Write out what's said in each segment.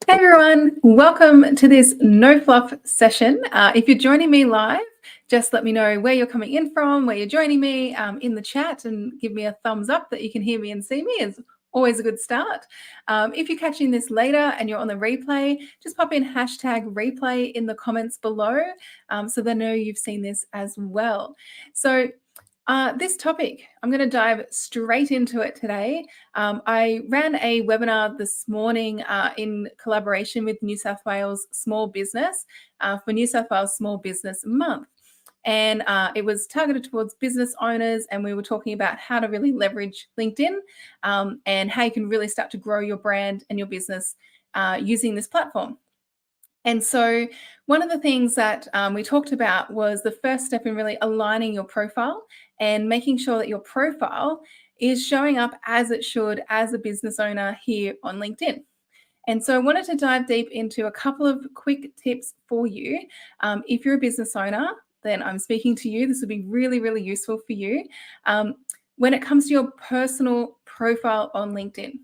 Hey everyone, welcome to this no fluff session. If you're joining me live, just let me know where you're coming in from, where you're joining me in the chat, and give me a thumbs up that you can hear me and see me. Is always a good start. If you're catching this later and you're on the replay, just pop in hashtag replay in the comments below so they know you've seen this as well. So this topic, I'm going to dive straight into it today. I ran a webinar this morning in collaboration with New South Wales Small Business for New South Wales Small Business Month. And it was targeted towards business owners, and we were talking about how to really leverage LinkedIn and how you can really start to grow your brand and your business using this platform. And so one of the things that we talked about was the first step in really aligning your profile and making sure that your profile is showing up as it should as a business owner here on LinkedIn. And so I wanted to dive deep into a couple of quick tips for you. If you're a business owner, then I'm speaking to you. This will be really, really useful for you when it comes to your personal profile on LinkedIn.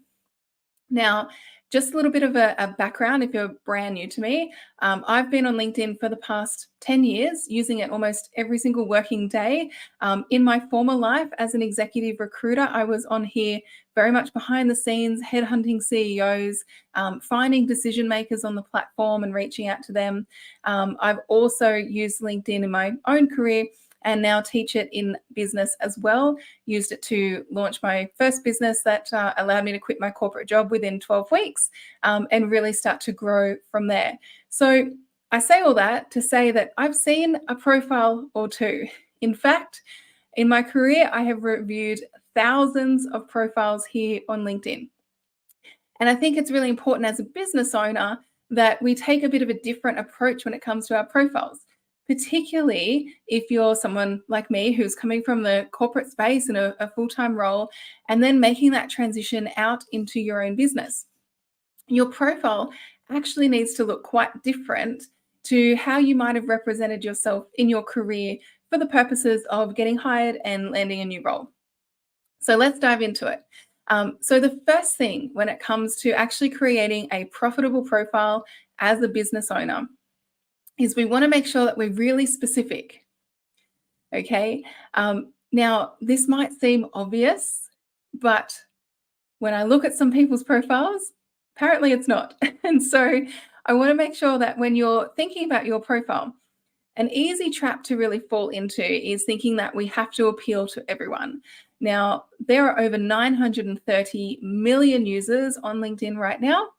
Now, just a little bit of a background if you're brand new to me. I've been on LinkedIn for the past 10 years, using it almost every single working day. In my former life as an executive recruiter, I was on here very much behind the scenes, headhunting CEOs, finding decision makers on the platform and reaching out to them. I've also used LinkedIn in my own career and now teach it in business as well. Used it to launch my first business that allowed me to quit my corporate job within 12 weeks and really start to grow from there. So I say all that to say that I've seen a profile or two. In fact, in my career, I have reviewed thousands of profiles here on LinkedIn. And I think it's really important as a business owner that we take a bit of a different approach when it comes to our profiles, particularly if you're someone like me who's coming from the corporate space in a full-time role and then making that transition out into your own business. Your profile actually needs to look quite different to how you might have represented yourself in your career for the purposes of getting hired and landing a new role. So let's dive into it. So the first thing when it comes to actually creating a profitable profile as a business owner is we want to make sure that we're really specific. Okay. Now, this might seem obvious, but when I look at some people's profiles, apparently it's not. And so I want to make sure that when you're thinking about your profile, an easy trap to really fall into is thinking that we have to appeal to everyone. Now, there are over 930 million users on LinkedIn right now.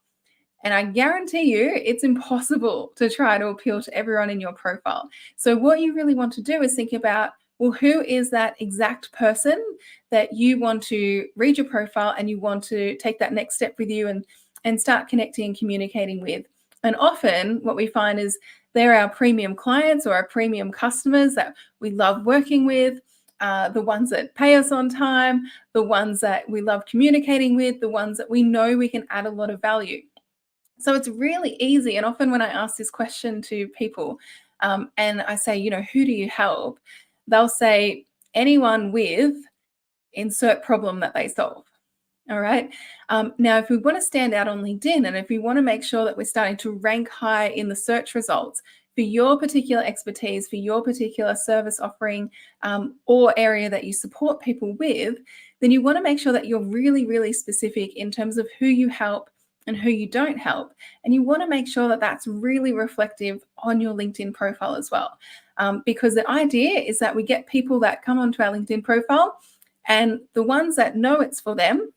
And I guarantee you it's impossible to try to appeal to everyone in your profile. So what you really want to do is think about, well, who is that exact person that you want to read your profile and you want to take that next step with you and start connecting and communicating with. And often what we find is they're our premium clients or our premium customers that we love working with, the ones that pay us on time, the ones that we love communicating with, the ones that we know we can add a lot of value. So it's really easy. And often when I ask this question to people and I say, who do you help? They'll say anyone with insert problem that they solve. All right. Now, if we want to stand out on LinkedIn and if we want to make sure that we're starting to rank high in the search results for your particular expertise, for your particular service offering or area that you support people with, then you want to make sure that you're really, really specific in terms of who you help and who you don't help. And you want to make sure that that's really reflective on your LinkedIn profile as well. Because the idea is that we get people that come onto our LinkedIn profile and the ones that know it's for them,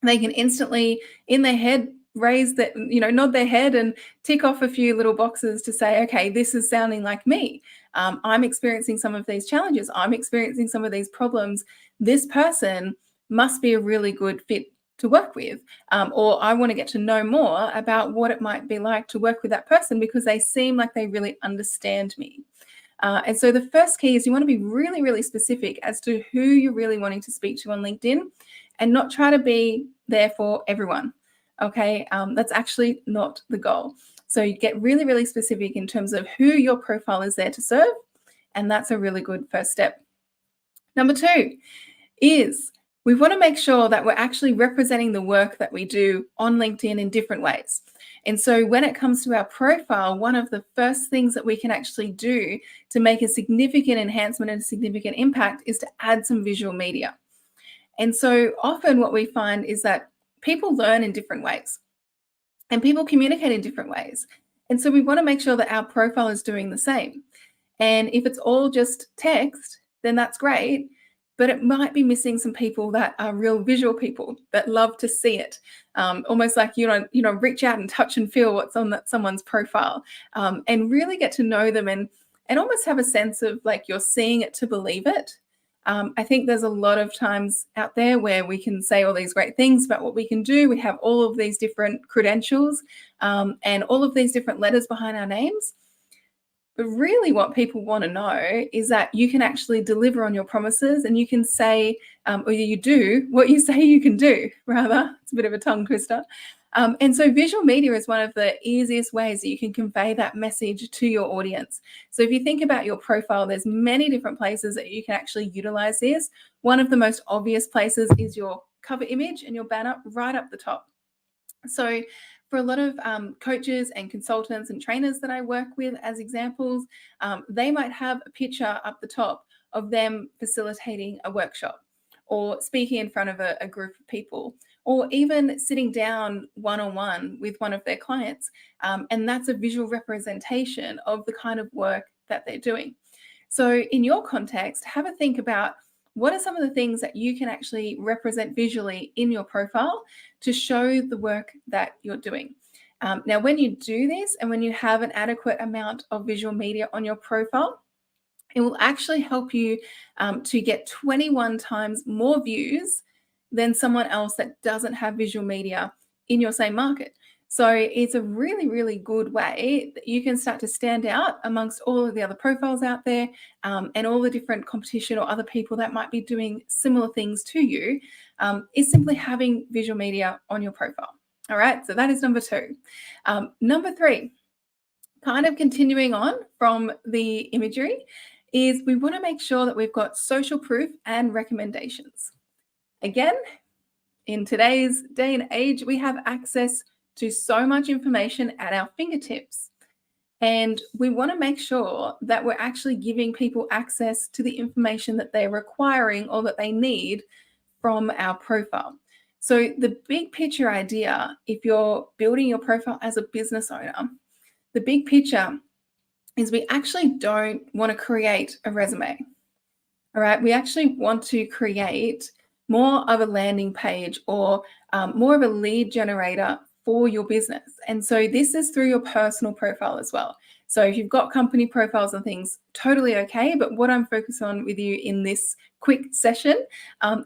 they can instantly in their head raise that, nod their head and tick off a few little boxes to say, okay, this is sounding like me. I'm experiencing some of these challenges. I'm experiencing some of these problems. This person must be a really good fit to work with. Or I want to get to know more about what it might be like to work with that person because they seem like they really understand me. And so the first key is you want to be really, really specific as to who you're really wanting to speak to on LinkedIn and not try to be there for everyone. Okay, that's actually not the goal. So you get really, really specific in terms of who your profile is there to serve. And that's a really good first step. Number two is We want to make sure that we're actually representing the work that we do on LinkedIn in different ways. And so when it comes to our profile, one of the first things that we can actually do to make a significant enhancement and a significant impact is to add some visual media. And so often what we find is that people learn in different ways and people communicate in different ways. And so we want to make sure that our profile is doing the same. And if it's all just text, then that's great. But it might be missing some people that are real visual people that love to see it, almost like reach out and touch and feel what's on someone's profile, and really get to know them and almost have a sense of like you're seeing it to believe it. I think there's a lot of times out there where we can say all these great things about what we can do. We have all of these different credentials and all of these different letters behind our names. But really what people want to know is that you can actually deliver on your promises and you can say, or you do what you say you can do, rather. It's a bit of a tongue twister. And so visual media is one of the easiest ways that you can convey that message to your audience. So if you think about your profile, there's many different places that you can actually utilize this. One of the most obvious places is your cover image and your banner right up the top. So for a lot of coaches and consultants and trainers that I work with as examples, they might have a picture up the top of them facilitating a workshop or speaking in front of a group of people, or even sitting down one-on-one with one of their clients. And that's a visual representation of the kind of work that they're doing. So in your context, have a think about what are some of the things that you can actually represent visually in your profile to show the work that you're doing. Now, when you do this and when you have an adequate amount of visual media on your profile, it will actually help you to get 21 times more views than someone else that doesn't have visual media in your same market. So it's a really, really good way that you can start to stand out amongst all of the other profiles out there and all the different competition or other people that might be doing similar things to you, is simply having visual media on your profile. All right, so that is number 2. Number 3, kind of continuing on from the imagery, is we want to make sure that we've got social proof and recommendations. Again, in today's day and age, we have access to so much information at our fingertips. And we want to make sure that we're actually giving people access to the information that they're requiring or that they need from our profile. So the big picture idea, if you're building your profile as a business owner, the big picture is we actually don't want to create a resume. All right, we actually want to create more of a landing page or more of a lead generator for your business. And so this is through your personal profile as well. So if you've got company profiles and things, totally okay. But what I'm focused on with you in this quick session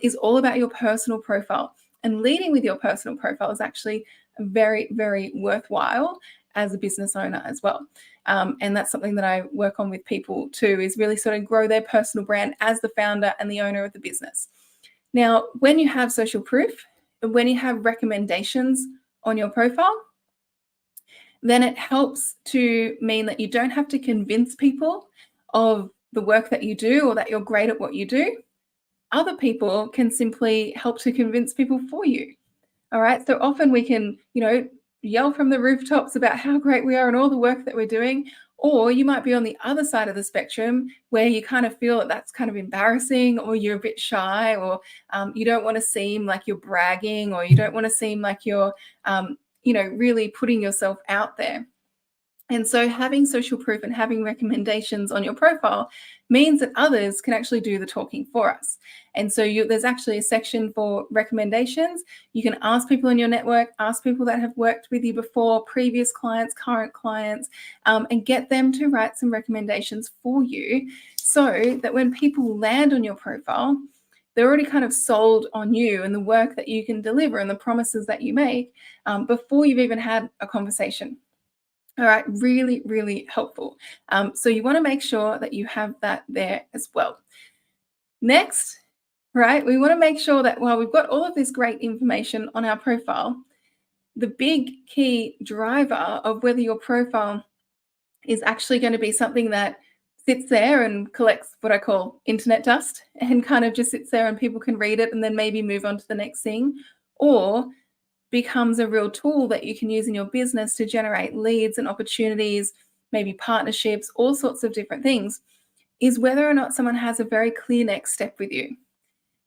is all about your personal profile. And leading with your personal profile is actually very, very worthwhile as a business owner as well. And that's something that I work on with people too, is really sort of grow their personal brand as the founder and the owner of the business. Now, when you have social proof, when you have recommendations on your profile, then it helps to mean that you don't have to convince people of the work that you do or that you're great at what you do. Other people can simply help to convince people for you. All right. So often we can, yell from the rooftops about how great we are and all the work that we're doing. Or you might be on the other side of the spectrum where you kind of feel that that's kind of embarrassing, or you're a bit shy, or you don't want to seem like you're bragging, or you don't want to seem like you're, really putting yourself out there. And so having social proof and having recommendations on your profile means that others can actually do the talking for us. And so there's actually a section for recommendations. You can ask people in your network, ask people that have worked with you before, previous clients, current clients, and get them to write some recommendations for you so that when people land on your profile, they're already kind of sold on you and the work that you can deliver and the promises that you make before you've even had a conversation. All right, really, really helpful. So you want to make sure that you have that there as well. Next, right, we want to make sure that while we've got all of this great information on our profile, the big key driver of whether your profile is actually going to be something that sits there and collects what I call internet dust and kind of just sits there and people can read it and then maybe move on to the next thing, or becomes a real tool that you can use in your business to generate leads and opportunities, maybe partnerships, all sorts of different things, is whether or not someone has a very clear next step with you.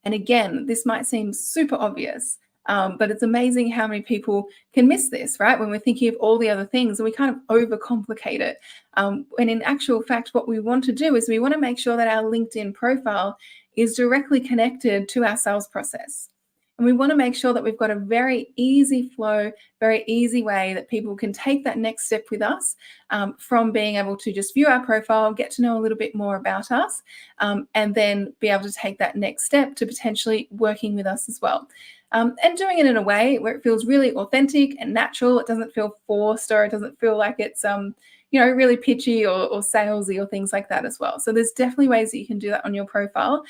And again, this might seem super obvious, but it's amazing how many people can miss this, right? When we're thinking of all the other things and we kind of overcomplicate it. And in actual fact, what we want to do is we want to make sure that our LinkedIn profile is directly connected to our sales process. And we want to make sure that we've got a very easy flow, very easy way that people can take that next step with us, from being able to just view our profile, get to know a little bit more about us, and then be able to take that next step to potentially working with us as well. And doing it in a way where it feels really authentic and natural. It doesn't feel forced, or it doesn't feel like it's really pitchy or salesy or things like that as well. So there's definitely ways that you can do that on your profile.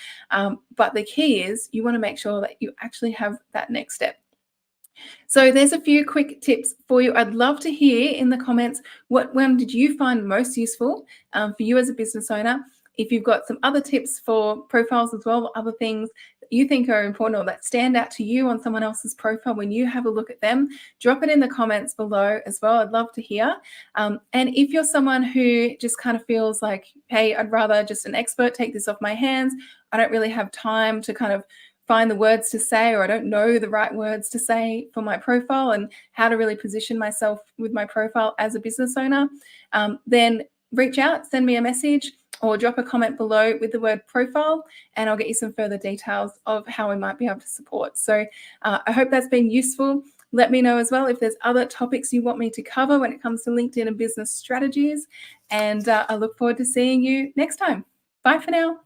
But the key is you want to make sure that you actually have that next step. So there's a few quick tips for you. I'd love to hear in the comments what one did you find most useful for you as a business owner. If you've got some other tips for profiles as well, other things that you think are important or that stand out to you on someone else's profile when you have a look at them, drop it in the comments below as well. I'd love to hear. And if you're someone who just kind of feels like, hey, I'd rather just an expert take this off my hands, I don't really have time to kind of find the words to say, or I don't know the right words to say for my profile and how to really position myself with my profile as a business owner, then reach out, send me a message, or drop a comment below with the word profile, and I'll get you some further details of how we might be able to support. So I hope that's been useful. Let me know as well if there's other topics you want me to cover when it comes to LinkedIn and business strategies. And I look forward to seeing you next time. Bye for now.